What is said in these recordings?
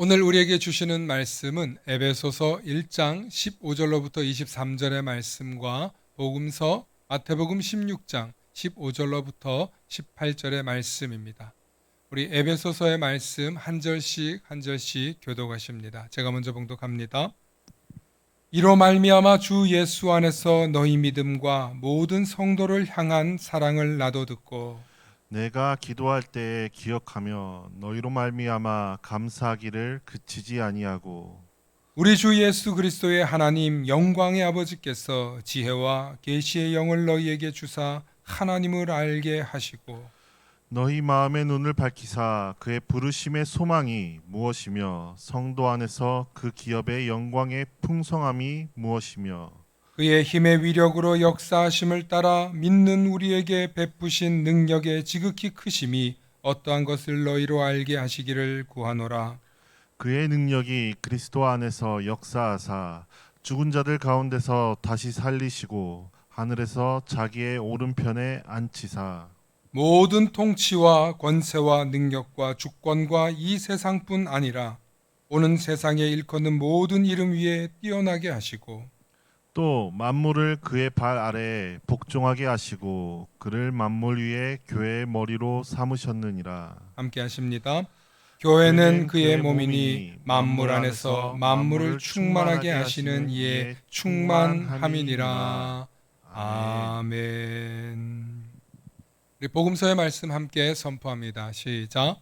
오늘 우리에게 주시는 말씀은 에베소서 1장 15절로부터 23절의 말씀과 복음서 마태복음 16장 15절로부터 18절의 말씀입니다. 우리 에베소서의 말씀 한 절씩 한 절씩 교독하십니다. 제가 먼저 봉독합니다. 이로 말미암아 주 예수 안에서 너희 믿음과 모든 성도를 향한 사랑을 나도 듣고 내가 기도할 때에 기억하며 너희로 말미암아 감사하기를 그치지 아니하고 우리 주 예수 그리스도의 하나님 영광의 아버지께서 지혜와 계시의 영을 너희에게 주사 하나님을 알게 하시고 너희 마음의 눈을 밝히사 그의 부르심의 소망이 무엇이며 성도 안에서 그 기업의 영광의 풍성함이 무엇이며 그의 힘의 위력으로 역사하심을 따라 믿는 우리에게 베푸신 능력의 지극히 크심이 어떠한 것을 너희로 알게 하시기를 구하노라. 그의 능력이 그리스도 안에서 역사하사 죽은 자들 가운데서 다시 살리시고 하늘에서 자기의 오른편에 앉히사 모든 통치와 권세와 능력과 주권과 이 세상뿐 아니라 오는 세상에 일컫는 모든 이름 위에 뛰어나게 하시고 또 만물을 그의 발 아래에 복종하게 하시고 그를 만물 위에 교회의 머리로 삼으셨느니라. 함께 하십니다. 교회는 그의 몸이니 만물 안에서 만물을 충만하게 하시는 이의 충만함이니라. 아멘. 우리 복음서의 말씀 함께 선포합니다. 시작.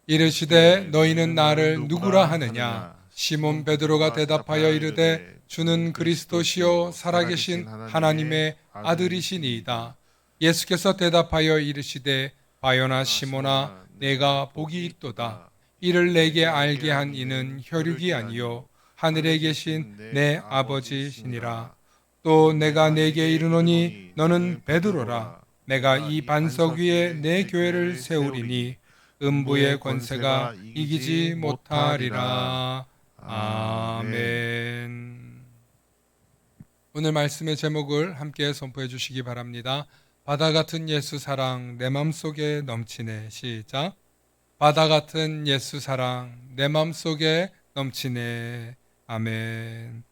이르시되 너희는 나를 누구라 하느냐? 시몬 베드로가 대답하여 이르되 주는 그리스도시요 살아계신 하나님의 아들이시니이다. 예수께서 대답하여 이르시되 바요나 시몬아 내가 복이 있도다. 이를 내게 알게 한 이는 혈육이 아니요 하늘에 계신 내 아버지시니라. 또 내가 내게 이르노니 너는 베드로라. 내가 이 반석 위에 내 교회를 세우리니 음부의 권세가 이기지 못하리라. 아멘. 오늘 말씀의 제목을 함께 선포해 주시기 바랍니다. 바다 같은 예수 사랑 내 맘속에 넘치네. 시작. 바다 같은 예수 사랑 내 맘속에 넘치네. 아멘.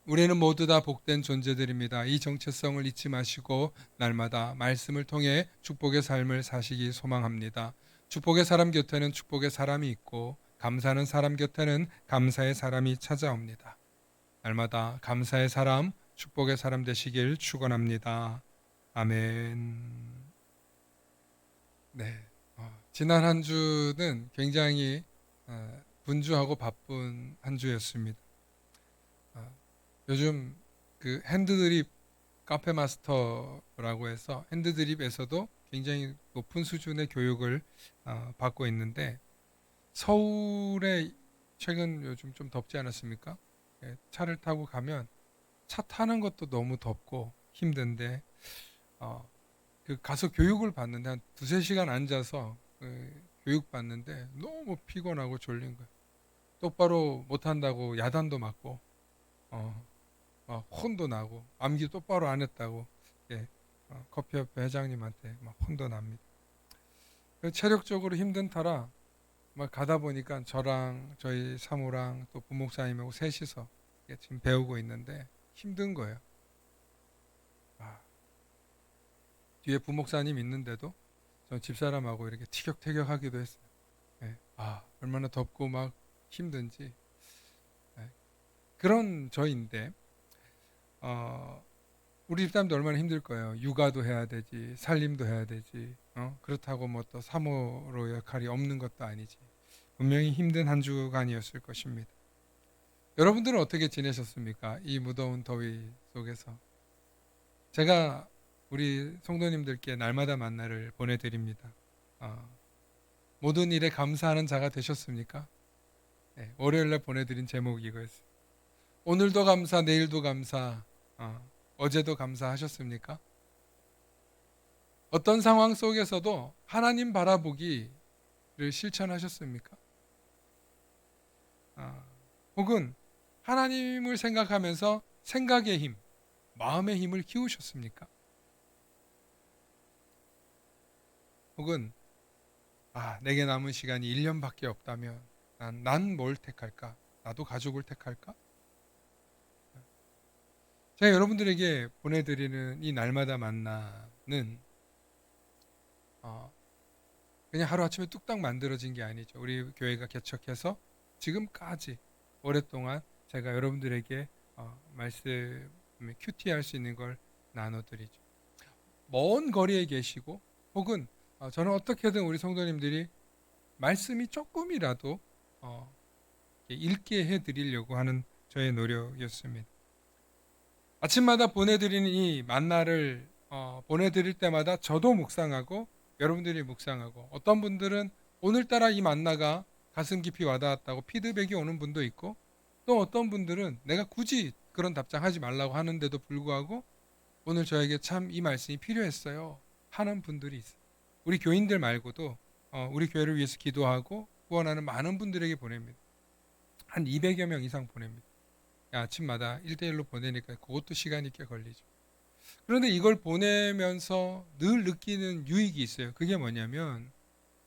우리는 모두 다 복된 존재들입니다. 이 정체성을 잊지 마시고 날마다 말씀을 통해 축복의 삶을 사시기 소망합니다. 축복의 사람 곁에는 축복의 사람이 있고 감사하는 사람 곁에는 감사의 사람이 찾아옵니다. 날마다 감사의 사람, 축복의 사람 되시길 축원합니다. 아멘. 네. 지난 한 주는 굉장히 분주하고 바쁜 한 주였습니다. 요즘 그 핸드드립 카페 마스터라고 해서 핸드드립에서도 굉장히 높은 수준의 교육을 받고 있는데 서울에 최근 요즘 좀 덥지 않았습니까? 예, 차를 타고 가면 차 타는 것도 너무 덥고 힘든데 그 가서 교육을 받는데 한 두세 시간 앉아서 교육 받는데 너무 피곤하고 졸린 거예요. 똑바로 못한다고 야단도 맞고 어, 막 혼도 나고 암기 똑바로 안 했다고 예, 커피협회 회장님한테 막 혼도 납니다. 체력적으로 힘든 터라 막 가다 보니까 저랑 저희 사모랑 또 부목사님하고 셋이서 지금 배우고 있는데 힘든 거예요. 아, 뒤에 부목사님 있는데도 전 집사람하고 이렇게 티격태격하기도 했어요. 예, 얼마나 덥고 막 힘든지 예, 그런 저인데 우리 집사람도 얼마나 힘들 거예요. 육아도 해야 되지, 살림도 해야 되지. 그렇다고 뭐 또 사모로 역할이 없는 것도 아니지. 분명히 힘든 한 주간이었을 것입니다. 여러분들은 어떻게 지내셨습니까? 이 무더운 더위 속에서. 제가 우리 성도님들께 날마다 만나를 보내드립니다. 모든 일에 감사하는 자가 되셨습니까? 네, 월요일날 보내드린 제목이 이거였어요. 오늘도 감사, 내일도 감사, 어제도 감사하셨습니까? 어떤 상황 속에서도 하나님 바라보기를 실천하셨습니까? 혹은 하나님을 생각하면서 생각의 힘, 마음의 힘을 키우셨습니까? 혹은 내게 남은 시간이 1년밖에 없다면 난 뭘 택할까? 나도 가족을 택할까? 제가 여러분들에게 보내드리는 이 날마다 만나는 어, 그냥 하루아침에 뚝딱 만들어진 게 아니죠. 우리 교회가 개척해서 지금까지 오랫동안 제가 여러분들에게 말씀 큐티할 수 있는 걸 나눠드리죠. 먼 거리에 계시고 혹은 저는 어떻게든 우리 성도님들이 말씀이 조금이라도 읽게 해드리려고 하는 저의 노력이었습니다. 아침마다 보내드리는 이 만나를 보내드릴 때마다 저도 묵상하고 여러분들이 묵상하고 어떤 분들은 오늘따라 이 만나가 가슴 깊이 와닿았다고 피드백이 오는 분도 있고 또 어떤 분들은 내가 굳이 그런 답장하지 말라고 하는데도 불구하고 오늘 저에게 참 이 말씀이 필요했어요 하는 분들이 있어요. 우리 교인들 말고도 우리 교회를 위해서 기도하고 후원하는 많은 분들에게 보냅니다. 한 200여 명 이상 보냅니다. 아침마다 1대1로 보내니까 그것도 시간이 꽤 걸리죠. 그런데 이걸 보내면서 늘 느끼는 유익이 있어요. 그게 뭐냐면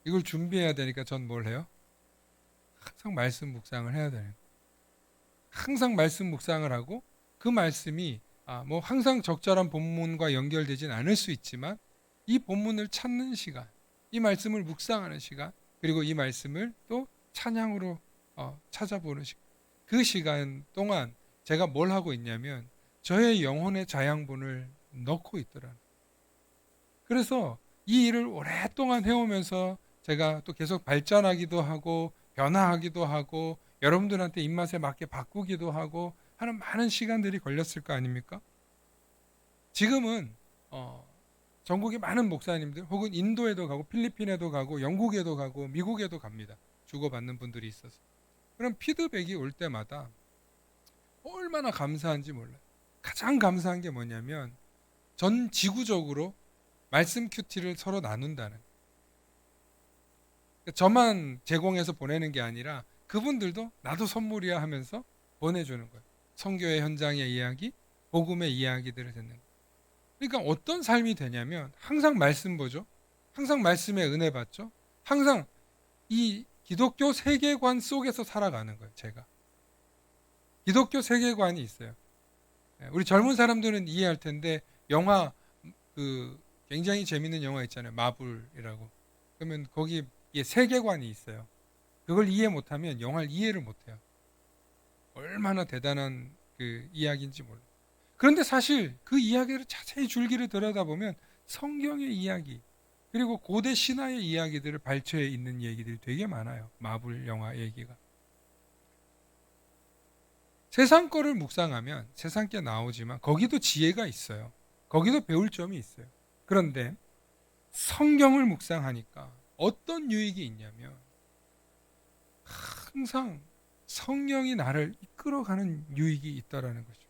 이걸 준비해야 되니까 전 뭘 해요? 항상 말씀 묵상을 해야 되는 거예요. 항상 말씀 묵상을 하고 그 말씀이 뭐 항상 적절한 본문과 연결되진 않을 수 있지만 이 본문을 찾는 시간, 이 말씀을 묵상하는 시간, 그리고 이 말씀을 또 찬양으로 찾아보는 시간. 그 시간 동안 제가 뭘 하고 있냐면 저의 영혼의 자양분을 넣고 있더라고요. 그래서 이 일을 오랫동안 해오면서 제가 또 계속 발전하기도 하고 변화하기도 하고 여러분들한테 입맛에 맞게 바꾸기도 하고 하는 많은 시간들이 걸렸을 거 아닙니까? 지금은 전국의 많은 목사님들 혹은 인도에도 가고 필리핀에도 가고 영국에도 가고 미국에도 갑니다. 주고받는 분들이 있어서. 그럼 피드백이 올 때마다 얼마나 감사한지 몰라요. 가장 감사한 게 뭐냐면 전 지구적으로 말씀 큐티를 서로 나눈다는. 저만 제공해서 보내는 게 아니라 그분들도 나도 선물이야 하면서 보내주는 거예요. 선교의 현장의 이야기, 복음의 이야기들을 듣는 거예요. 그러니까 어떤 삶이 되냐면 항상 말씀 보죠. 항상 말씀에 은혜 받죠. 항상 이 기독교 세계관 속에서 살아가는 거예요. 제가. 기독교 세계관이 있어요. 우리 젊은 사람들은 이해할 텐데 영화 그 굉장히 재밌는 영화 있잖아요. 마블이라고. 그러면 거기 세계관이 있어요. 그걸 이해 못하면 영화를 이해를 못해요. 얼마나 대단한 그 이야기인지 몰라요. 그런데 사실 그 이야기를 자세히 줄기를 들여다보면 성경의 이야기 그리고 고대 신화의 이야기들을 발췌해 있는 얘기들이 되게 많아요. 마블 영화 얘기가. 세상 거를 묵상하면 세상 게 나오지만 거기도 지혜가 있어요. 거기도 배울 점이 있어요. 그런데 성경을 묵상하니까 어떤 유익이 있냐면 항상 성령이 나를 이끌어가는 유익이 있다라는 거죠.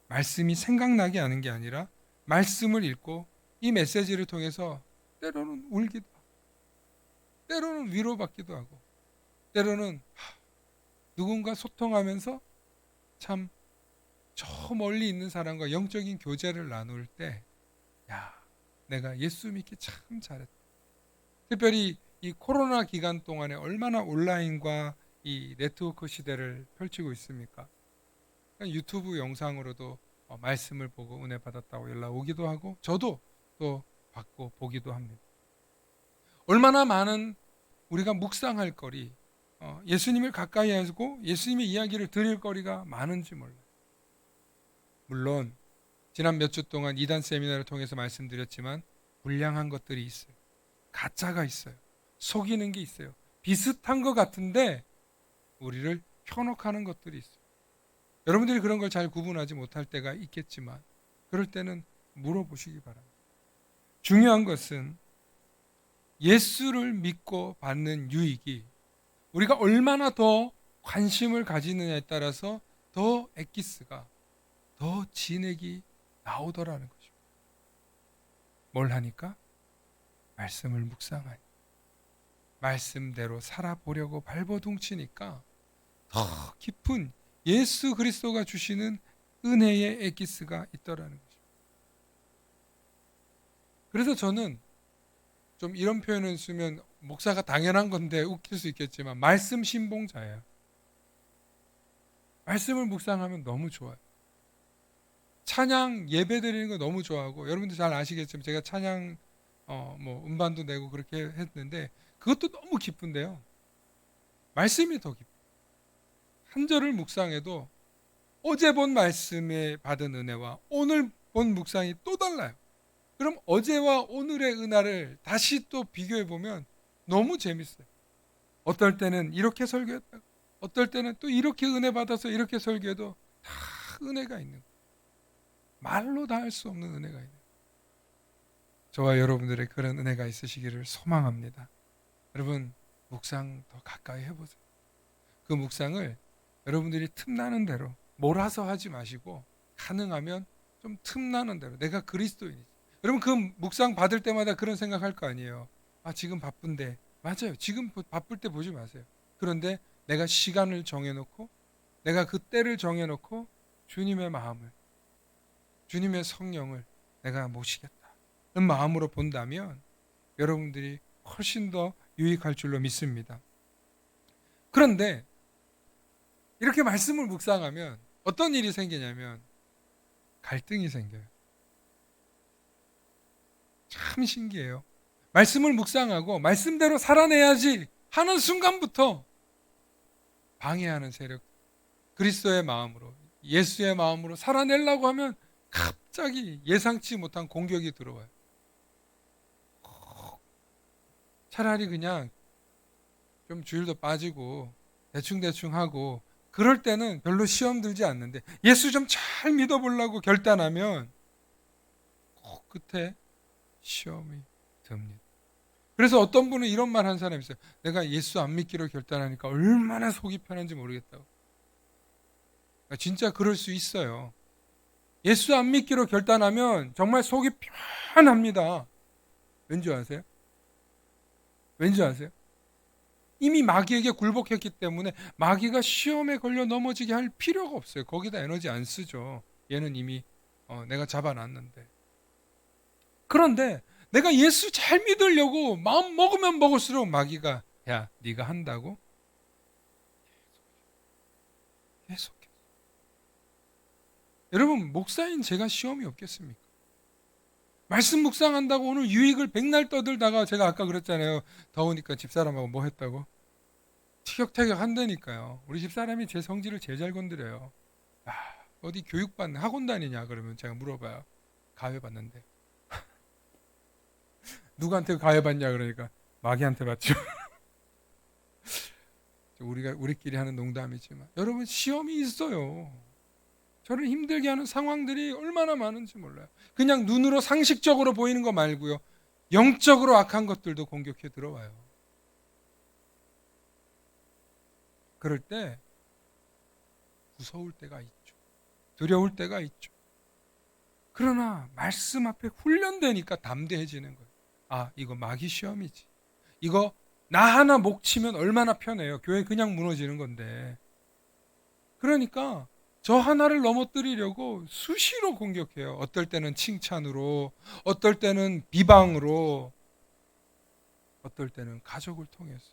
말씀이 생각나게 하는 게 아니라 말씀을 읽고 이 메시지를 통해서 때로는 울기도 하고 때로는 위로받기도 하고 때로는 누군가 소통하면서 참 저 멀리 있는 사람과 영적인 교제를 나눌 때 야, 내가 예수 믿기 참 잘했다. 특별히 이 코로나 기간 동안에 얼마나 온라인과 이 네트워크 시대를 펼치고 있습니까? 유튜브 영상으로도 말씀을 보고 은혜 받았다고 연락 오기도 하고 저도 또 받고 보기도 합니다. 얼마나 많은 우리가 묵상할 거리, 예수님을 가까이 하고 예수님의 이야기를 들을 거리가 많은지 몰라요. 물론 지난 몇 주 동안 이단 세미나를 통해서 말씀드렸지만 불량한 것들이 있어요. 가짜가 있어요. 속이는 게 있어요. 비슷한 것 같은데 우리를 현혹하는 것들이 있어요. 여러분들이 그런 걸 잘 구분하지 못할 때가 있겠지만 그럴 때는 물어보시기 바랍니다. 중요한 것은 예수를 믿고 받는 유익이 우리가 얼마나 더 관심을 가지느냐에 따라서 더 엑기스가 더 진액이 나오더라는 것입니다. 뭘 하니까? 말씀을 묵상하니 말씀대로 살아보려고 발버둥치니까 더 깊은 예수 그리스도가 주시는 은혜의 엑기스가 있더라는 것입니다. 그래서 저는 좀 이런 표현을 쓰면 목사가 당연한 건데 웃길 수 있겠지만 말씀 신봉자예요. 말씀을 묵상하면 너무 좋아요. 찬양 예배 드리는 거 너무 좋아하고, 여러분들 잘 아시겠지만 제가 찬양 뭐 음반도 내고 그렇게 했는데 그것도 너무 기쁜데요. 말씀이 더 기뻐요. 한 절을 묵상해도 어제 본 말씀에 받은 은혜와 오늘 본 묵상이 또 달라요. 그럼 어제와 오늘의 은혜를 다시 또 비교해 보면 너무 재밌어요. 어떨 때는 이렇게 설교했다가, 어떨 때는 또 이렇게 은혜 받아서 이렇게 설교해도 다 은혜가 있는 거예요. 말로 다 할 수 없는 은혜가 있는 거예요. 저와 여러분들의 그런 은혜가 있으시기를 소망합니다. 여러분, 묵상 더 가까이 해보세요. 그 묵상을 여러분들이 틈나는 대로 몰아서 하지 마시고, 가능하면 좀 틈나는 대로, 내가 그리스도인이지. 여러분, 그 묵상 받을 때마다 그런 생각할 거 아니에요. 아, 지금 바쁜데. 맞아요. 지금 바쁠 때 보지 마세요. 그런데 내가 시간을 정해놓고, 내가 그 때를 정해놓고 주님의 마음을, 주님의 성령을 내가 모시겠다 는 마음으로 본다면 여러분들이 훨씬 더 유익할 줄로 믿습니다. 그런데 이렇게 말씀을 묵상하면 어떤 일이 생기냐면 갈등이 생겨요. 참 신기해요. 말씀을 묵상하고 말씀대로 살아내야지 하는 순간부터 방해하는 세력, 그리스도의 마음으로, 예수의 마음으로 살아내려고 하면 갑자기 예상치 못한 공격이 들어와요. 차라리 그냥 좀 주일도 빠지고 대충대충 하고, 그럴 때는 별로 시험 들지 않는데 예수 좀 잘 믿어보려고 결단하면 꼭 끝에 시험이 듭니다. 그래서 어떤 분은 이런 말 한 사람이 있어요. 내가 예수 안 믿기로 결단하니까 얼마나 속이 편한지 모르겠다고. 그러니까 진짜 그럴 수 있어요. 예수 안 믿기로 결단하면 정말 속이 편합니다. 왠지 아세요? 왠지 아세요? 이미 마귀에게 굴복했기 때문에 마귀가 시험에 걸려 넘어지게 할 필요가 없어요. 거기다 에너지 안 쓰죠. 얘는 이미 내가 잡아놨는데. 그런데 내가 예수 잘 믿으려고 마음 먹으면 먹을수록 마귀가, 야, 네가 한다고? 계속해서. 여러분, 목사인 제가 시험이 없겠습니까? 말씀 묵상한다고 오늘 유익을 백날 떠들다가, 제가 아까 그랬잖아요. 더우니까 집사람하고 뭐 했다고? 티격태격 한다니까요. 우리 집사람이 제 성질을 제일 잘 건드려요. 아, 어디 교육받는 학원 다니냐 그러면 제가 물어봐요. 가해 받는데. 누구한테 가해 받냐 그러니까 마귀한테 받죠. 우리끼리 하는 농담이지만 여러분, 시험이 있어요. 저를 힘들게 하는 상황들이 얼마나 많은지 몰라요. 그냥 눈으로 상식적으로 보이는 거 말고요, 영적으로 악한 것들도 공격해 들어와요. 그럴 때 무서울 때가 있죠. 두려울 때가 있죠. 그러나 말씀 앞에 훈련되니까 담대해지는 거예요. 아, 이거 마귀 시험이지. 이거 나 하나 목 치면 얼마나 편해요. 교회 그냥 무너지는 건데. 그러니까 저 하나를 넘어뜨리려고 수시로 공격해요. 어떨 때는 칭찬으로, 어떨 때는 비방으로, 어떨 때는 가족을 통해서.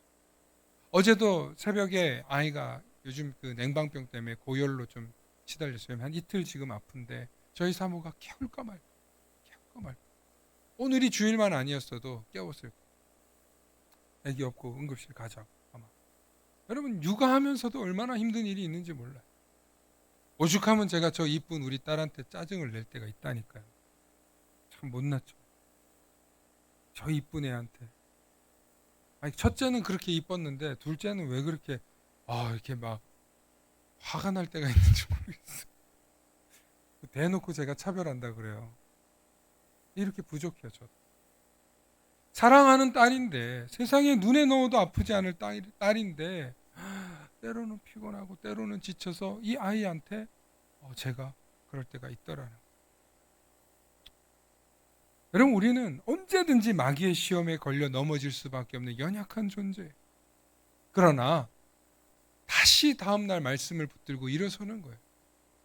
어제도 새벽에 아이가 요즘 그 냉방병 때문에 고열로 좀 시달렸어요. 한 이틀 지금 아픈데 저희 사모가 깨울까 말까, 깨울까 말까. 오늘이 주일만 아니었어도 깨웠을 거예요. 애기 없고 응급실 가자고 아마. 여러분, 육아하면서도 얼마나 힘든 일이 있는지 몰라요. 오죽하면 제가 저 이쁜 우리 딸한테 짜증을 낼 때가 있다니까요. 참 못났죠. 저 이쁜 애한테. 아니, 첫째는 그렇게 이뻤는데 둘째는 왜 그렇게 이렇게 막 화가 날 때가 있는지 모르겠어요. 대놓고 제가 차별한다 그래요. 이렇게 부족해요. 저 사랑하는 딸인데, 세상에 눈에 넣어도 아프지 않을 딸인데 때로는 피곤하고 때로는 지쳐서 이 아이한테 제가 그럴 때가 있더라는. 여러분, 우리는 언제든지 마귀의 시험에 걸려 넘어질 수밖에 없는 연약한 존재. 그러나 다시 다음날 말씀을 붙들고 일어서는 거예요.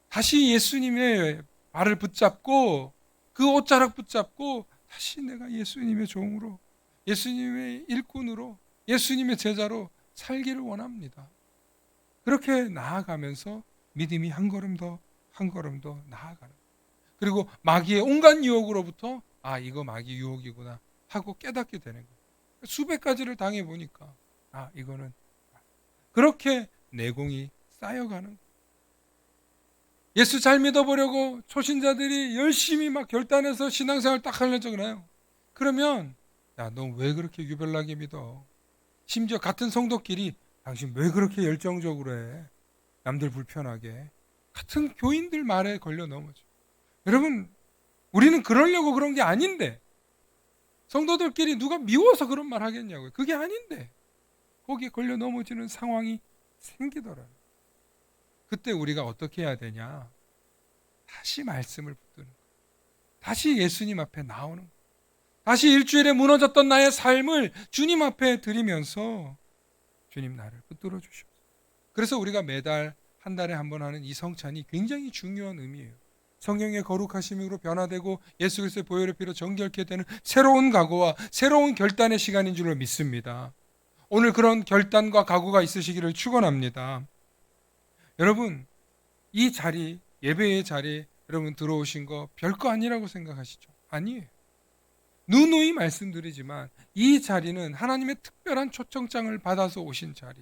다시 예수님의 발을 붙잡고 그 옷자락 붙잡고 다시 내가 예수님의 종으로, 예수님의 일꾼으로 예수님의 제자로 살기를 원합니다. 그렇게 나아가면서 믿음이 한 걸음 더 한 걸음 더 나아가는, 그리고 마귀의 온갖 유혹으로부터 이거 마귀 유혹이구나 하고 깨닫게 되는 거예요. 수백 가지를 당해보니까 이거는, 그렇게 내공이 쌓여가는 거예요. 예수 잘 믿어보려고 초신자들이 열심히 막 결단해서 신앙생활 딱 하려고 그래요. 그러면 너 왜 그렇게 유별나게 믿어? 심지어 같은 성도끼리 당신 왜 그렇게 열정적으로 해? 남들 불편하게. 같은 교인들 말에 걸려 넘어져. 여러분, 우리는 그러려고 그런 게 아닌데, 성도들끼리 누가 미워서 그런 말 하겠냐고요. 그게 아닌데 거기에 걸려 넘어지는 상황이 생기더라고요. 그때 우리가 어떻게 해야 되냐? 다시 말씀을 붙드는 거예요. 다시 예수님 앞에 나오는 거예요. 다시 일주일에 무너졌던 나의 삶을 주님 앞에 드리면서 주님 나를 붙들어 주시옵소서. 그래서 우리가 매달 한 달에 한 번 하는 이 성찬이 굉장히 중요한 의미예요. 성령의 거룩하심으로 변화되고 예수 그리스도의 보혈의 피로 정결케 되는 새로운 각오와 새로운 결단의 시간인 줄로 믿습니다. 오늘 그런 결단과 각오가 있으시기를 축원합니다. 여러분, 이 자리, 예배의 자리 여러분 들어오신 거 별거 아니라고 생각하시죠? 아니에요. 누누이 말씀드리지만 이 자리는 하나님의 특별한 초청장을 받아서 오신 자리.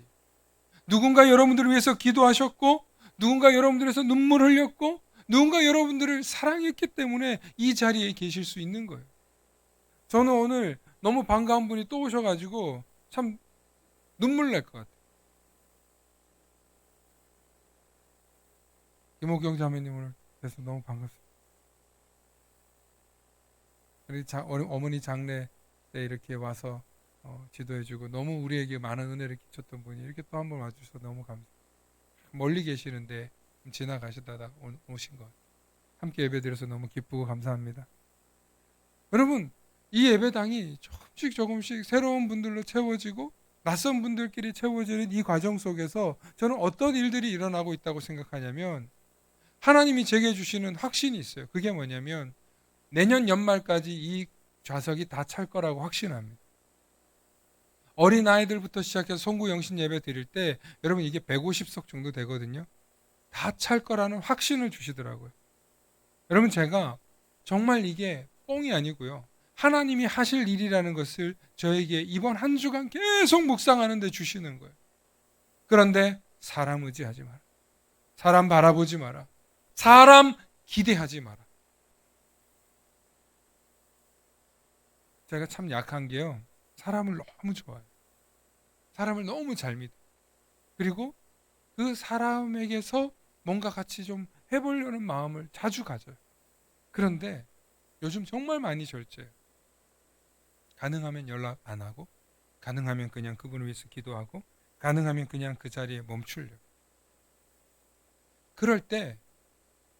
누군가 여러분들을 위해서 기도하셨고, 누군가 여러분들을 위해서 눈물 흘렸고, 누군가 여러분들을 사랑했기 때문에 이 자리에 계실 수 있는 거예요. 저는 오늘 너무 반가운 분이 또 오셔가지고 참 눈물 날 것 같아요. 김옥경 자매님 오늘 뵈서 너무 반갑습니다. 우리 어머니 장례 때 이렇게 와서 지도해주고 너무 우리에게 많은 은혜를 끼쳤던 분이 이렇게 또 한 번 와주셔서 너무 감사합니다. 멀리 계시는데 지나가시다가 오신 것 같아요. 함께 예배드려서 너무 기쁘고 감사합니다. 여러분, 이 예배당이 조금씩 새로운 분들로 채워지고 낯선 분들끼리 채워지는 이 과정 속에서 저는 어떤 일들이 일어나고 있다고 생각하냐면, 하나님이 제게 주시는 확신이 있어요. 그게 뭐냐면 내년 연말까지 이 좌석이 다 찰 거라고 확신합니다. 어린아이들부터 시작해서 송구 영신 예배 드릴 때 여러분 이게 150석 정도 되거든요. 다 찰 거라는 확신을 주시더라고요. 여러분, 제가 정말 이게 뻥이 아니고요. 하나님이 하실 일이라는 것을 저에게 이번 한 주간 계속 묵상하는 데 주시는 거예요. 그런데 사람 의지하지 마라. 사람 바라보지 마라. 사람 기대하지 마라. 제가 참 약한 게요. 사람을 너무 좋아해요. 사람을 너무 잘 믿어요. 그리고 그 사람에게서 뭔가 같이 좀 해보려는 마음을 자주 가져요. 그런데 요즘 정말 많이 절제해요. 가능하면 연락 안 하고, 가능하면 그냥 그분을 위해서 기도하고, 가능하면 그냥 그 자리에 멈추려고. 그럴 때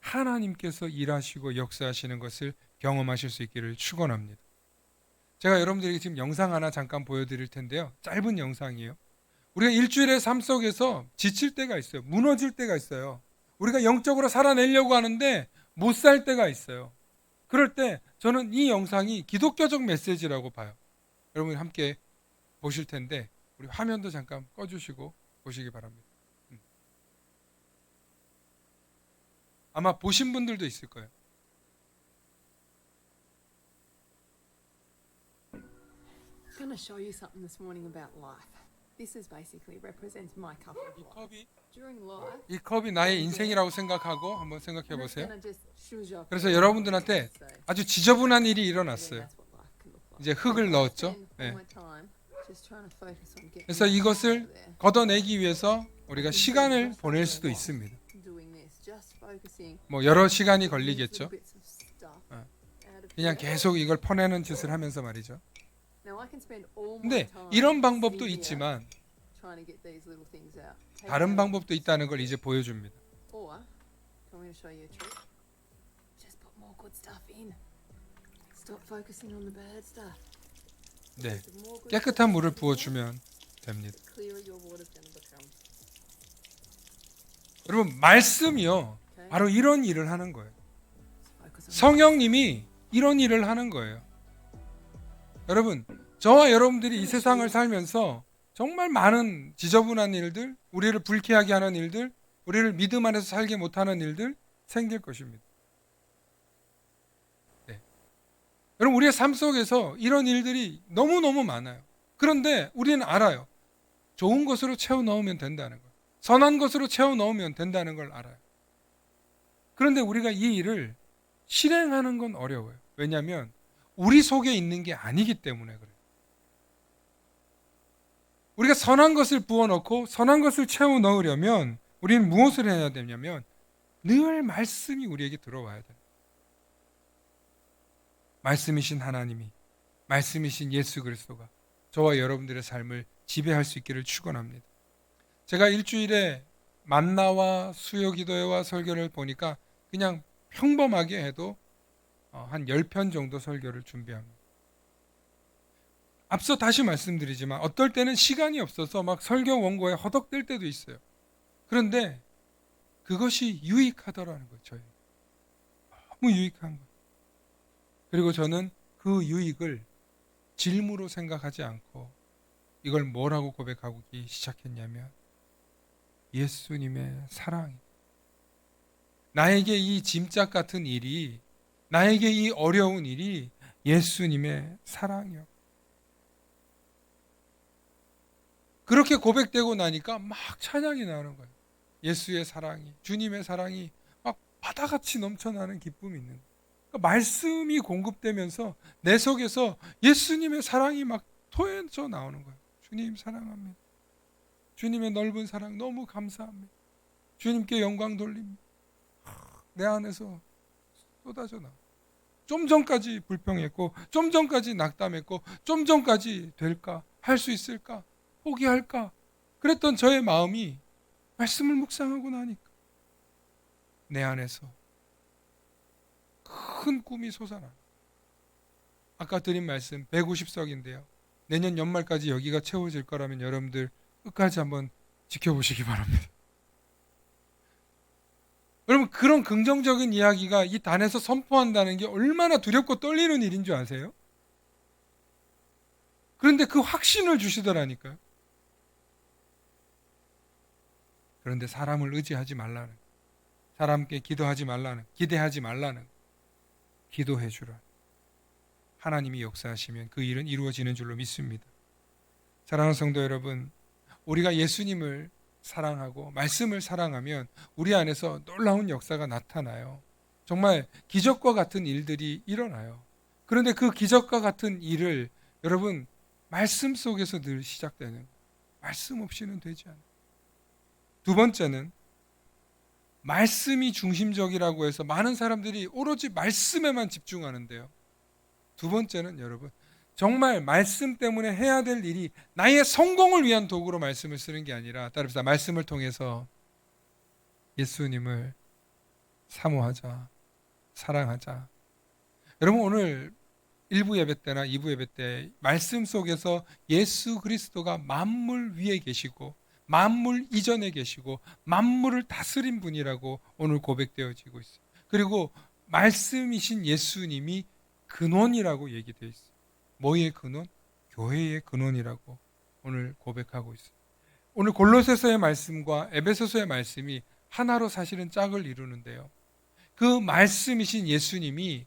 하나님께서 일하시고 역사하시는 것을 경험하실 수 있기를 축원합니다. 제가 여러분들에게 지금 영상 하나 잠깐 보여드릴 텐데요. 짧은 영상이에요. 우리가 일주일의 삶 속에서 지칠 때가 있어요. 무너질 때가 있어요. 우리가 영적으로 살아내려고 하는데 못 살 때가 있어요. 그럴 때 저는 이 영상이 기독교적 메시지라고 봐요. 여러분 함께 보실 텐데 우리 화면도 잠깐 꺼주시고 보시기 바랍니다. 아마 보신 분들도 있을 거예요. I'm going to show you something this morning about life. This is basically represents my cup of life. During life, 이 컵이 나의 인생이라고 생각하고 한번 생각해 I'm just 보세요. gonna just shoot you off 그래서 the 여러분들한테 so 아주 지저분한 일이 yeah, 일어났어요. that's what life can look like. 이제 흙을 I 넣었죠. spend 네. all my time just trying to focus on getting 그래서 myself 이것을 out there. 걷어내기 위해서 우리가 시간을 보낼 수도 있습니다. Doing this, just focusing 뭐 여러 시간이 on these 걸리겠죠. little bits of stuff out of 그냥 here. 계속 이걸 퍼내는 짓을 하면서 말이죠. Now I can spend all my 근데 time 이런 방법도 sitting here 있지만 trying to get these little things out. Take 다른 out 방법도 있다는 걸 이제 보여줍니다. Or, do you want me to show you a trick? Just put more good stuff in. Stop focusing on the bad stuff. 네, The more good 깨끗한 stuff 물을 you put in, 부어주면 됩니다. the clearer your water's going to become. 여러분, 말씀이요, Okay? 바로 이런 일을 하는 거예요. Just focus on 성령님이 이런 일을 하는 거예요. 여러분, 저와 여러분들이 이 세상을 살면서 정말 많은 지저분한 일들, 우리를 불쾌하게 하는 일들, 우리를 믿음 안에서 살게 못하는 일들 생길 것입니다. 네. 여러분, 우리의 삶 속에서 이런 일들이 너무너무 많아요. 그런데 우리는 알아요. 좋은 것으로 채워 넣으면 된다는 걸. 선한 것으로 채워 넣으면 된다는 걸 알아요. 그런데 우리가 이 일을 실행하는 건 어려워요. 왜냐하면 우리 속에 있는 게 아니기 때문에 그래요. 우리가 선한 것을 부어넣고 선한 것을 채워 넣으려면 우리는 무엇을 해야 되냐면 늘 말씀이 우리에게 들어와야 돼요. 말씀이신 하나님이, 말씀이신 예수 그리스도가 저와 여러분들의 삶을 지배할 수 있기를 축원합니다. 제가 일주일에 만나와 수요 기도회와 설교를 보니까 그냥 평범하게 해도 한 10편 정도 설교를 준비합니다. 앞서 다시 말씀드리지만 어떨 때는 시간이 없어서 막 설교 원고에 허덕댈 때도 있어요. 그런데 그것이 유익하더라는 거예요. 저희 너무 유익한 거예요. 그리고 저는 그 유익을 질무로 생각하지 않고 이걸 뭐라고 고백하기 시작했냐면 예수님의 사랑이, 나에게 이 짐짝 같은 일이, 나에게 이 어려운 일이 예수님의 사랑이요. 그렇게 고백되고 나니까 막 찬양이 나오는 거예요. 예수의 사랑이, 주님의 사랑이 막 바다같이 넘쳐나는 기쁨이 있는 거예요. 그러니까 말씀이 공급되면서 내 속에서 예수님의 사랑이 막 토해져 나오는 거예요. 주님 사랑합니다. 주님의 넓은 사랑 너무 감사합니다. 주님께 영광 돌립니다. 내 안에서 쏟아져 나와. 좀 전까지 불평했고, 좀 전까지 낙담했고, 좀 전까지 될까? 할 수 있을까? 포기할까? 그랬던 저의 마음이 말씀을 묵상하고 나니까 내 안에서 큰 꿈이 솟아나. 아까 드린 말씀 150석인데요. 내년 연말까지 여기가 채워질 거라면 여러분들 끝까지 한번 지켜보시기 바랍니다. 여러분, 그런 긍정적인 이야기가 이 단에서 선포한다는 게 얼마나 두렵고 떨리는 일인 줄 아세요? 그런데 그 확신을 주시더라니까요. 그런데 사람을 의지하지 말라는, 사람께 기도하지 말라는, 기대하지 말라는, 기도해 주라. 하나님이 역사하시면 그 일은 이루어지는 줄로 믿습니다. 사랑하는 성도 여러분, 우리가 예수님을 사랑하고 말씀을 사랑하면 우리 안에서 놀라운 역사가 나타나요. 정말 기적과 같은 일들이 일어나요. 그런데 그 기적과 같은 일을 여러분 말씀 속에서 늘 시작되는, 말씀 없이는 되지 않아요. 두 번째는 말씀이 중심적이라고 해서 많은 사람들이 오로지 말씀에만 집중하는데요. 두 번째는 여러분 정말 말씀 때문에 해야 될 일이 나의 성공을 위한 도구로 말씀을 쓰는 게 아니라, 따라서 말씀을 통해서 예수님을 사모하자, 사랑하자. 여러분, 오늘 1부 예배 때나 2부 예배 때 말씀 속에서 예수 그리스도가 만물 위에 계시고 만물 이전에 계시고 만물을 다스린 분이라고 오늘 고백되어지고 있어요. 그리고 말씀이신 예수님이 근원이라고 얘기되어 있어요. 뭐의 근원? 교회의 근원이라고 오늘 고백하고 있어요. 오늘 골로새서의 말씀과 에베소서의 말씀이 하나로 사실은 짝을 이루는데요. 그 말씀이신 예수님이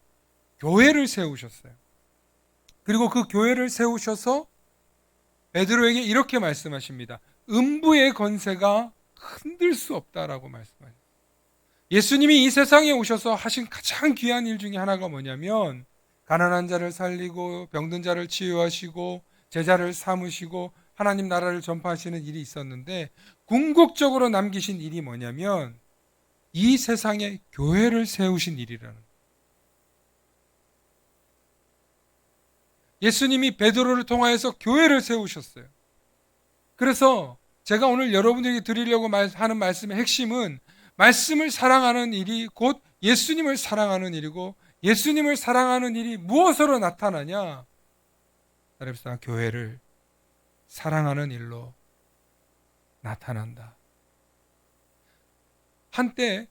교회를 세우셨어요. 그리고 그 교회를 세우셔서 베드로에게 이렇게 말씀하십니다. 음부의 권세가 흔들 수 없다라고 말씀하십니다. 예수님이 이 세상에 오셔서 하신 가장 귀한 일 중에 하나가 뭐냐면 가난한 자를 살리고 병든 자를 치유하시고 제자를 삼으시고 하나님 나라를 전파하시는 일이 있었는데, 궁극적으로 남기신 일이 뭐냐면 이 세상에 교회를 세우신 일이라는 거예요. 예수님이 베드로를 통하여서 교회를 세우셨어요. 그래서 제가 오늘 여러분들에게 드리려고 하는 말씀의 핵심은 말씀을 사랑하는 일이 곧 예수님을 사랑하는 일이고, 예수님을 사랑하는 일이 무엇으로 나타나냐? 따라서 교회를 사랑하는 일로 나타난다. 한때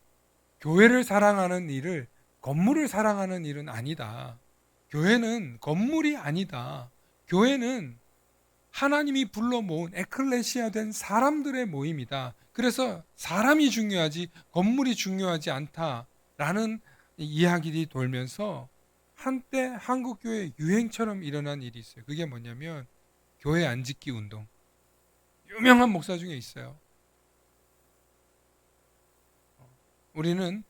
교회를 사랑하는 일을 건물을 사랑하는 일은 아니다. 교회는 건물이 아니다. 교회는 하나님이 불러 모은 에클레시아 된 사람들의 모임이다. 그래서 사람이 중요하지 건물이 중요하지 않다라는 이야기들이 돌면서 한때 한국 교회 유행처럼 일어난 일이 있어요. 그게 뭐냐면 교회 안 짓기 운동. 유명한 목사 중에 있어요. 우리는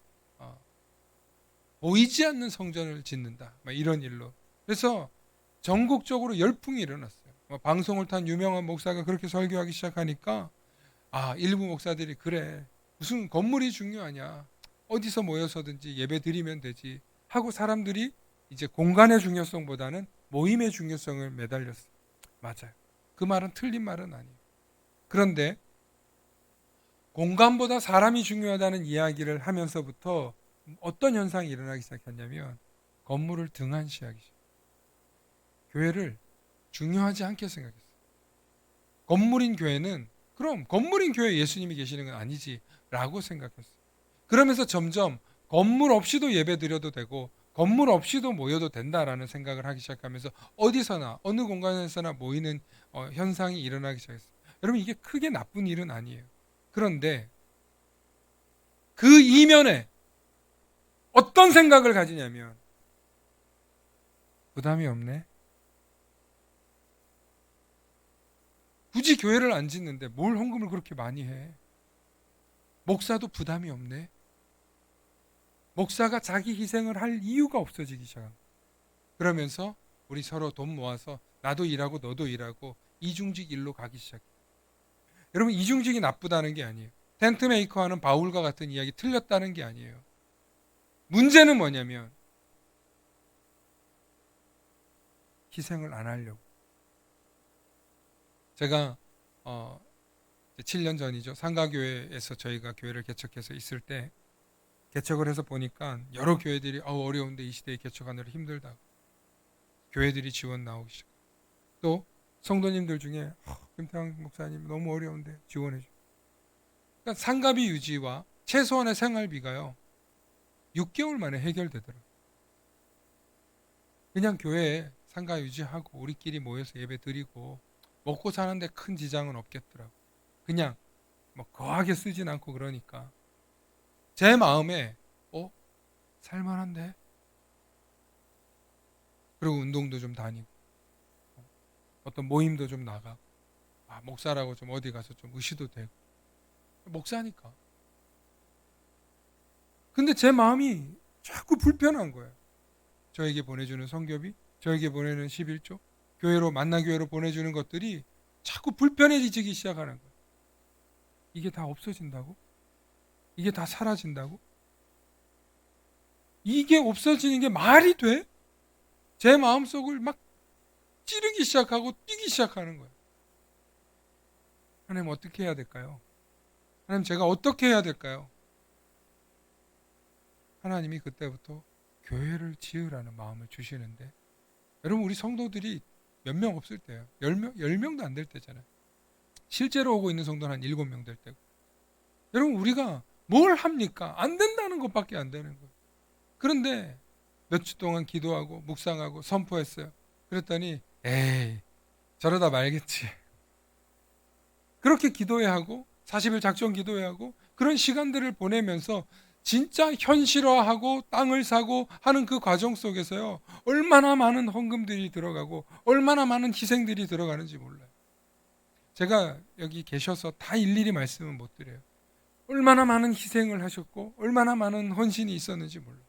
보이지 않는 성전을 짓는다. 막 이런 일로. 그래서 전국적으로 열풍이 일어났어요. 방송을 탄 유명한 목사가 그렇게 설교하기 시작하니까 일부 목사들이 그래 무슨 건물이 중요하냐 어디서 모여서든지 예배 드리면 되지 하고 사람들이 이제 공간의 중요성보다는 모임의 중요성을 매달렸어요. 맞아요. 그 말은 틀린 말은 아니에요. 그런데 공간보다 사람이 중요하다는 이야기를 하면서부터 어떤 현상이 일어나기 시작했냐면 건물을 등한시하기 시작했어요. 교회를 중요하지 않게 생각했어요. 건물인 교회는 그럼 건물인 교회에 예수님이 계시는 건 아니지 라고 생각했어요. 그러면서 점점 건물 없이도 예배 드려도 되고 건물 없이도 모여도 된다라는 생각을 하기 시작하면서 어디서나 어느 공간에서나 모이는 현상이 일어나기 시작했어요. 여러분 이게 크게 나쁜 일은 아니에요. 그런데 그 이면에 어떤 생각을 가지냐면 부담이 없네. 굳이 교회를 안 짓는데 뭘 헌금을 그렇게 많이 해. 목사도 부담이 없네. 목사가 자기 희생을 할 이유가 없어지기 시작합니다. 그러면서 우리 서로 돈 모아서 나도 일하고 너도 일하고 이중직 일로 가기 시작해요. 여러분 이중직이 나쁘다는 게 아니에요. 텐트 메이커하는 바울과 같은 이야기 틀렸다는 게 아니에요. 문제는 뭐냐면 희생을 안 하려고. 제가 7년 전이죠. 상가교회에서 저희가 교회를 개척해서 있을 때 개척을 해서 보니까 여러 교회들이 어려운데 이 시대에 개척하느라 힘들다. 교회들이 지원 나오기 시작. 또 성도님들 중에 김태형 목사님 너무 어려운데 지원해 줘. 그러니까 상가비 유지와 최소한의 생활비가요 6개월 만에 해결되더라고요. 그냥 교회에 상가 유지하고 우리끼리 모여서 예배 드리고 먹고 사는데 큰 지장은 없겠더라고. 그냥 뭐 거하게 쓰진 않고 그러니까 제 마음에 살만한데. 그리고 운동도 좀 다니고 어떤 모임도 좀 나가고 목사라고 좀 어디 가서 좀 의시도 되고 목사니까. 근데 제 마음이 자꾸 불편한 거예요. 저에게 보내주는 성교비, 저에게 보내는 11조, 교회로 만나교회로 보내주는 것들이 자꾸 불편해지기 시작하는 거예요. 이게 다 없어진다고? 이게 다 사라진다고? 이게 없어지는 게 말이 돼? 제 마음속을 막 찌르기 시작하고 뛰기 시작하는 거예요. 하나님 어떻게 해야 될까요? 하나님 제가 어떻게 해야 될까요? 하나님이 그때부터 교회를 지으라는 마음을 주시는데 여러분 우리 성도들이 몇 명 없을 때요. 10명도 안 될 때잖아요. 실제로 오고 있는 성도는 한 7명 될 때고. 여러분 우리가 뭘 합니까? 안 된다는 것밖에 안 되는 거예요. 그런데 몇 주 동안 기도하고 묵상하고 선포했어요. 그랬더니 에이 저러다 말겠지. 그렇게 기도해야 하고 40일 작전 기도해야 하고 그런 시간들을 보내면서 진짜 현실화하고 땅을 사고 하는 그 과정 속에서요. 얼마나 많은 헌금들이 들어가고 얼마나 많은 희생들이 들어가는지 몰라요. 제가 여기 계셔서 다 일일이 말씀은 못 드려요. 얼마나 많은 희생을 하셨고 얼마나 많은 헌신이 있었는지 몰라요.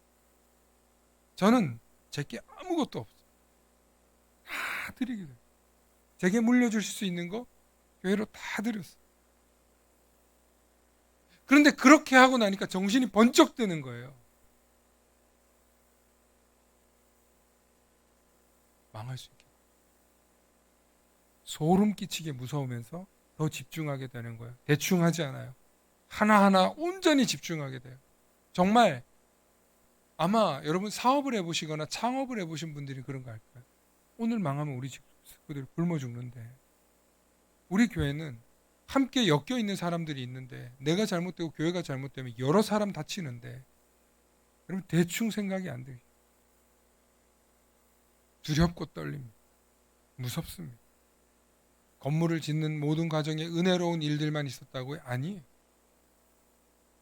저는 제게 아무것도 없어요. 다 드리게 돼요. 제게 물려주실 수 있는 거 교회로 다 드렸어요. 그런데 그렇게 하고 나니까 정신이 번쩍 드는 거예요. 망할 수 있게. 소름 끼치게 무서우면서 더 집중하게 되는 거예요. 대충 하지 않아요. 하나하나 온전히 집중하게 돼요. 정말 아마 여러분 사업을 해보시거나 창업을 해보신 분들이 그런 거 알까요? 오늘 망하면 우리 식구들 굶어 죽는데 우리 교회는 함께 엮여 있는 사람들이 있는데 내가 잘못되고 교회가 잘못되면 여러 사람 다치는데 여러분 대충 생각이 안 돼요. 두렵고 떨립니다. 무섭습니다. 건물을 짓는 모든 과정에 은혜로운 일들만 있었다고요? 아니에요.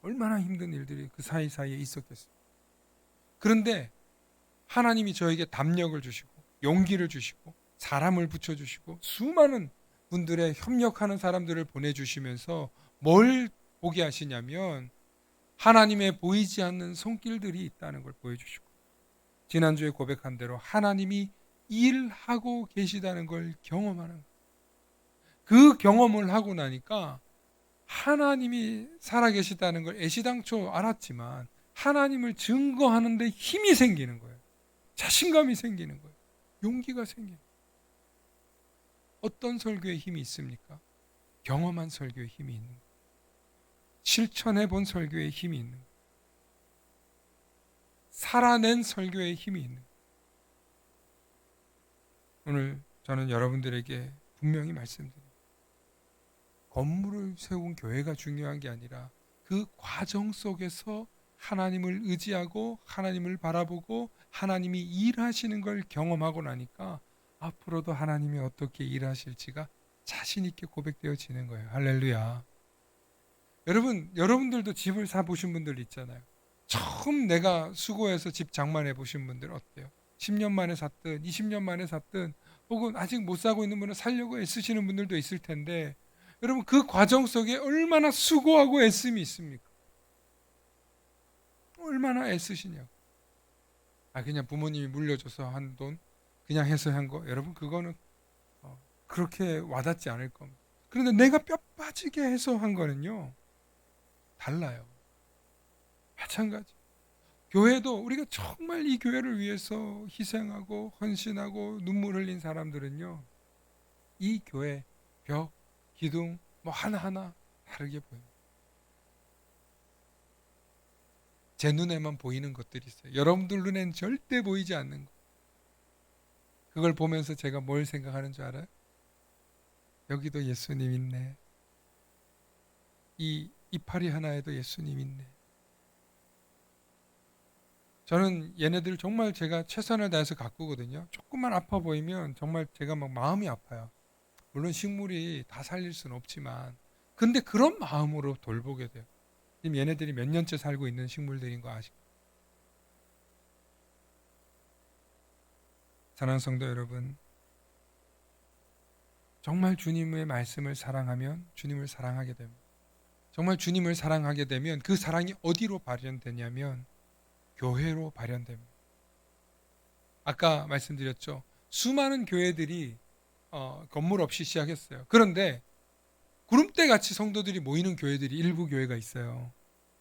얼마나 힘든 일들이 그 사이사이에 있었겠어요. 그런데 하나님이 저에게 담력을 주시고 용기를 주시고 사람을 붙여주시고 수많은 분들의 협력하는 사람들을 보내주시면서 뭘 보게 하시냐면 하나님의 보이지 않는 손길들이 있다는 걸 보여주시고 지난주에 고백한 대로 하나님이 일하고 계시다는 걸 경험하는 거예요. 그 경험을 하고 나니까 하나님이 살아계시다는 걸 애시당초 알았지만 하나님을 증거하는 데 힘이 생기는 거예요. 자신감이 생기는 거예요. 용기가 생기는 거예요. 어떤 설교에 힘이 있습니까? 경험한 설교에 힘이 있는 거예요. 실천해 본 설교에 힘이 있는 거예요. 살아낸 설교에 힘이 있는 거예요. 오늘 저는 여러분들에게 분명히 말씀드립니다. 건물을 세운 교회가 중요한 게 아니라 그 과정 속에서 하나님을 의지하고 하나님을 바라보고 하나님이 일하시는 걸 경험하고 나니까 앞으로도 하나님이 어떻게 일하실지가 자신 있게 고백되어지는 거예요. 할렐루야. 여러분들도 집을 사 보신 분들 있잖아요. 처음 내가 수고해서 집 장만해 보신 분들 어때요? 10년 만에 샀든 20년 만에 샀든 혹은 아직 못 사고 있는 분은 살려고 애쓰시는 분들도 있을 텐데 여러분 그 과정 속에 얼마나 수고하고 애씀이 있습니까? 얼마나 애쓰시냐고. 그냥 부모님이 물려줘서 한 돈 그냥 해서 한 거 여러분 그거는 그렇게 와닿지 않을 겁니다. 그런데 내가 뼈 빠지게 해서 한 거는요 달라요. 마찬가지. 교회도 우리가 정말 이 교회를 위해서 희생하고 헌신하고 눈물 흘린 사람들은요 이 교회 벽, 기둥 뭐 하나하나 다르게 보여요. 제 눈에만 보이는 것들이 있어요. 여러분들 눈엔 절대 보이지 않는 거. 그걸 보면서 제가 뭘 생각하는 줄 알아요? 여기도 예수님 있네. 이 이파리 하나에도 예수님 있네. 저는 얘네들 정말 제가 최선을 다해서 가꾸거든요. 조금만 아파 보이면 정말 제가 막 마음이 아파요. 물론 식물이 다 살릴 수는 없지만 근데 그런 마음으로 돌보게 돼요. 지금 얘네들이 몇 년째 살고 있는 식물들인 거 아시죠? 사랑하는 성도 여러분, 정말 주님의 말씀을 사랑하면 주님을 사랑하게 됩니다. 정말 주님을 사랑하게 되면 그 사랑이 어디로 발현되냐면 교회로 발현됩니다. 아까 말씀드렸죠. 수많은 교회들이 건물 없이 시작했어요. 그런데 구름대 같이 성도들이 모이는 교회들이 일부 교회가 있어요.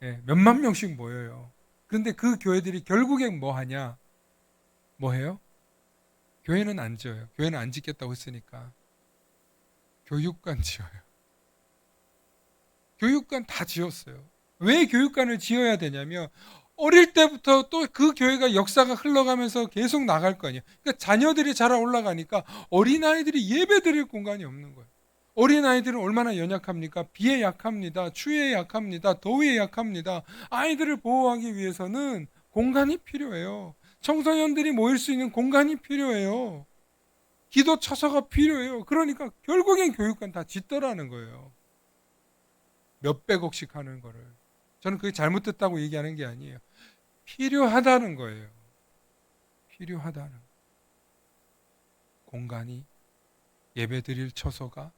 예, 몇만 명씩 모여요. 그런데 그 교회들이 결국엔 뭐 하냐? 뭐 해요? 교회는 안 지어요. 교회는 안 짓겠다고 했으니까 교육관 지어요. 교육관 다 지었어요. 왜 교육관을 지어야 되냐면 어릴 때부터 또 그 교회가 역사가 흘러가면서 계속 나갈 거 아니에요. 그러니까 자녀들이 자라 올라가니까 어린아이들이 예배 드릴 공간이 없는 거예요. 어린아이들은 얼마나 연약합니까? 비에 약합니다. 추위에 약합니다. 더위에 약합니다. 아이들을 보호하기 위해서는 공간이 필요해요. 청소년들이 모일 수 있는 공간이 필요해요. 기도 처소가 필요해요. 그러니까 결국엔 교육관 다 짓더라는 거예요. 몇백억씩 하는 거를. 저는 그게 잘못됐다고 얘기하는 게 아니에요. 필요하다는 거예요. 필요하다는 공간이 예배드릴 처소가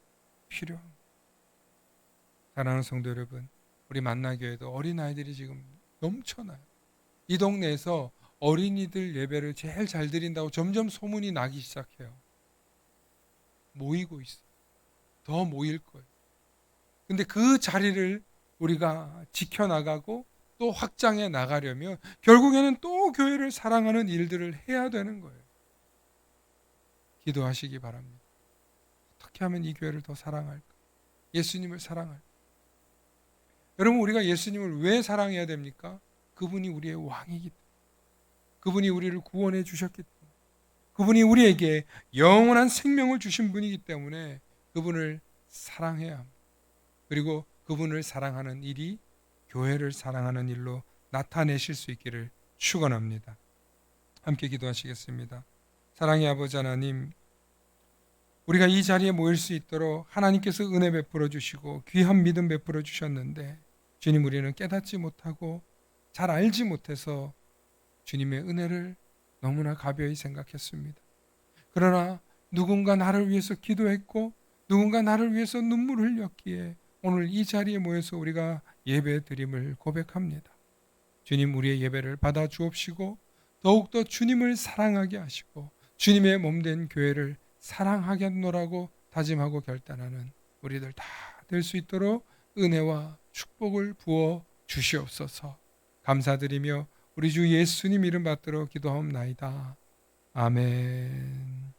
필요한 거예요. 사랑하는 성도 여러분, 우리 만나교회도 어린아이들이 지금 넘쳐나요. 이 동네에서 어린이들 예배를 제일 잘 드린다고 점점 소문이 나기 시작해요. 모이고 있어요. 더 모일 거예요. 근데 그 자리를 우리가 지켜나가고 또 확장해 나가려면 결국에는 또 교회를 사랑하는 일들을 해야 되는 거예요. 기도하시기 바랍니다. 어떻게 하면 이 교회를 더 사랑할까? 예수님을 사랑할까? 여러분 우리가 예수님을 왜 사랑해야 됩니까? 그분이 우리의 왕이기 때문에. 그분이 우리를 구원해 주셨기 때문에. 그분이 우리에게 영원한 생명을 주신 분이기 때문에 그분을 사랑해야 합니다. 그리고 그분을 사랑하는 일이 교회를 사랑하는 일로 나타내실 수 있기를 축원합니다. 함께 기도하시겠습니다. 사랑의 아버지 하나님, 우리가 이 자리에 모일 수 있도록 하나님께서 은혜 베풀어 주시고 귀한 믿음 베풀어 주셨는데 주님, 우리는 깨닫지 못하고 잘 알지 못해서 주님의 은혜를 너무나 가벼이 생각했습니다. 그러나 누군가 나를 위해서 기도했고 누군가 나를 위해서 눈물을 흘렸기에 오늘 이 자리에 모여서 우리가 예배 드림을 고백합니다. 주님, 우리의 예배를 받아 주옵시고 더욱더 주님을 사랑하게 하시고 주님의 몸된 교회를 사랑하겠노라고 다짐하고 결단하는 우리들 다 될 수 있도록 은혜와 축복을 부어 주시옵소서. 감사드리며 우리 주 예수님 이름 받들어 기도하옵나이다. 아멘.